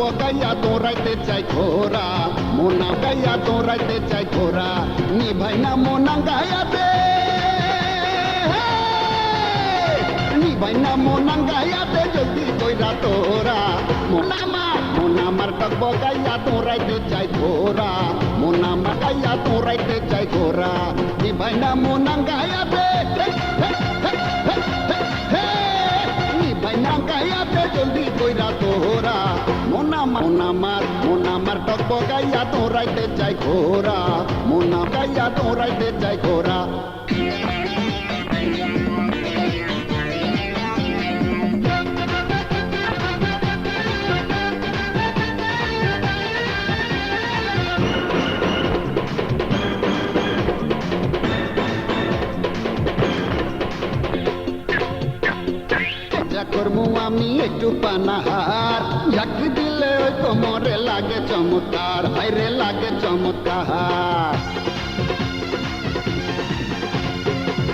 বকাইয়া দৌড়াইতে চাই ঘোরা মোনা গাইয়া দৌড়াইতে চাই ঘোরা নি ভাই না মোনা গায়াতে নি ভাই না মোনা গায়াতে যদি কইরা তোরা মোনা মার টক বকাইয়া দৌড়াইতে চাই ঘোরা মোনা মার গাইয়া দৌড়াইতে চাই ঘোরা নি ভাই না মোনা গায়াতে গায়াতে জলদি কইরা তোরা মোনা মার টক বকাইয়া দৌড়াইতে চাই ঘোরা মোনা গাইয়া দৌড়াইতে চাই ঘোরা করমু আমি একটু পানাহার ঝাঁক দিলে ওই কোমরে লাগে চমৎকার হাইরে লাগে চমৎকার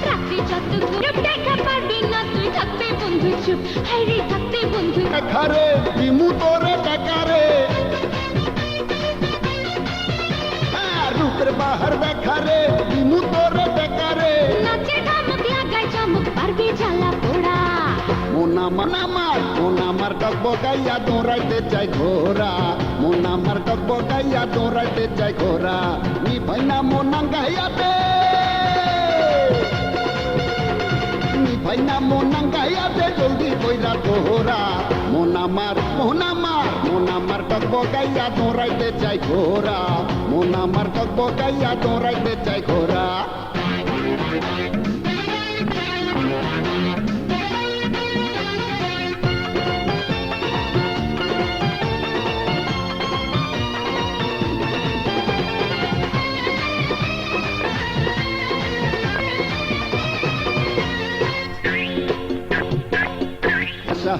রাত্রি যত ঘুরে দেখা পারবি না তুই থাকতে বন্ধু চুপ হাইরে থাকতে বন্ধু দেখারে বিমু তোরে দেখারে রূপের বাহার দেখারে বিমু তোরে দেখারে নাচে ধামক লাগাই চমক পারবি জ্বালা পোড়া মোনা মার টক বকাইয়া দৌড়াইতে চাই ঘোরা মোনা মার টক বকাইয়া দৌড়াইতে চাই ঘোরা নি ভাই না মোনা গাইয়াতে নি ভাই না মোনা গাইয়াতে জলদি কইরা তোরা মোনা মার টক বকাইয়া দৌড়াইতে চাই ঘোরা মোনা মার টক বকাইয়া দৌড়াইতে চাই ঘোরা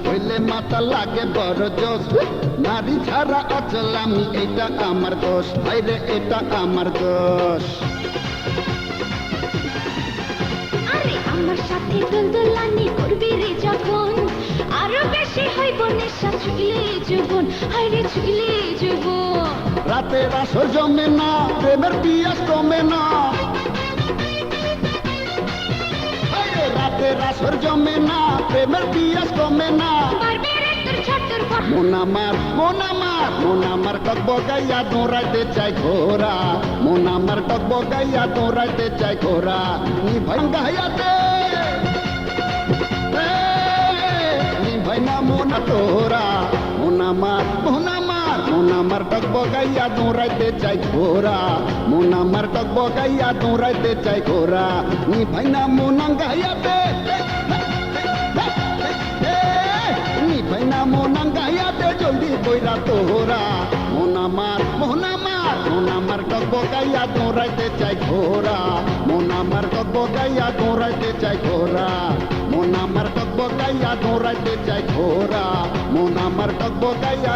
হইলে মাথা লাগে বড় জোশ নারী ছাড়া অচল আমি এটা আমার দোষ ভাইরে এটা আমার দোষ আরে আমার সাথে দুলদুলানি করবি রে যখন আরো বেশি হইব নেশা ছুইলে জীবন হাইরে ছুইলে জীবন রাতের আসর জমে না প্রেমের পিয়াস কমে না রাতের আসর জমে না প্রেমের পিয়াস কমে না মোনা মার টক বকাইয়া দৌড়াইতে চাই ঘোরা মোনা মার টক বকাইয়া দৌড়াইতে চাই ঘোরা নি ভাই গায়াতে নি ভাই না মোনা তোরা মোনা মার টক বকাইয়া দৌড়াইতে চাই ঘোরা মোনা মার টক বকাইয়া দৌড়াইতে চাই ঘোরা নি ভাই না মোনা গায়াতে নি ভাই না মোনা গায়াতে জলদি কইরা তোরা মোনা মার টক বকাইয়া দৌড়াইতে চাই ঘোরা মোনা মার টক বকাইয়া দৌড়াইতে চাই ঘোরা মোনা মার টক বকাইয়া দৌড়াইতে চাই ঘোরা মোনা মার টক বকাইয়া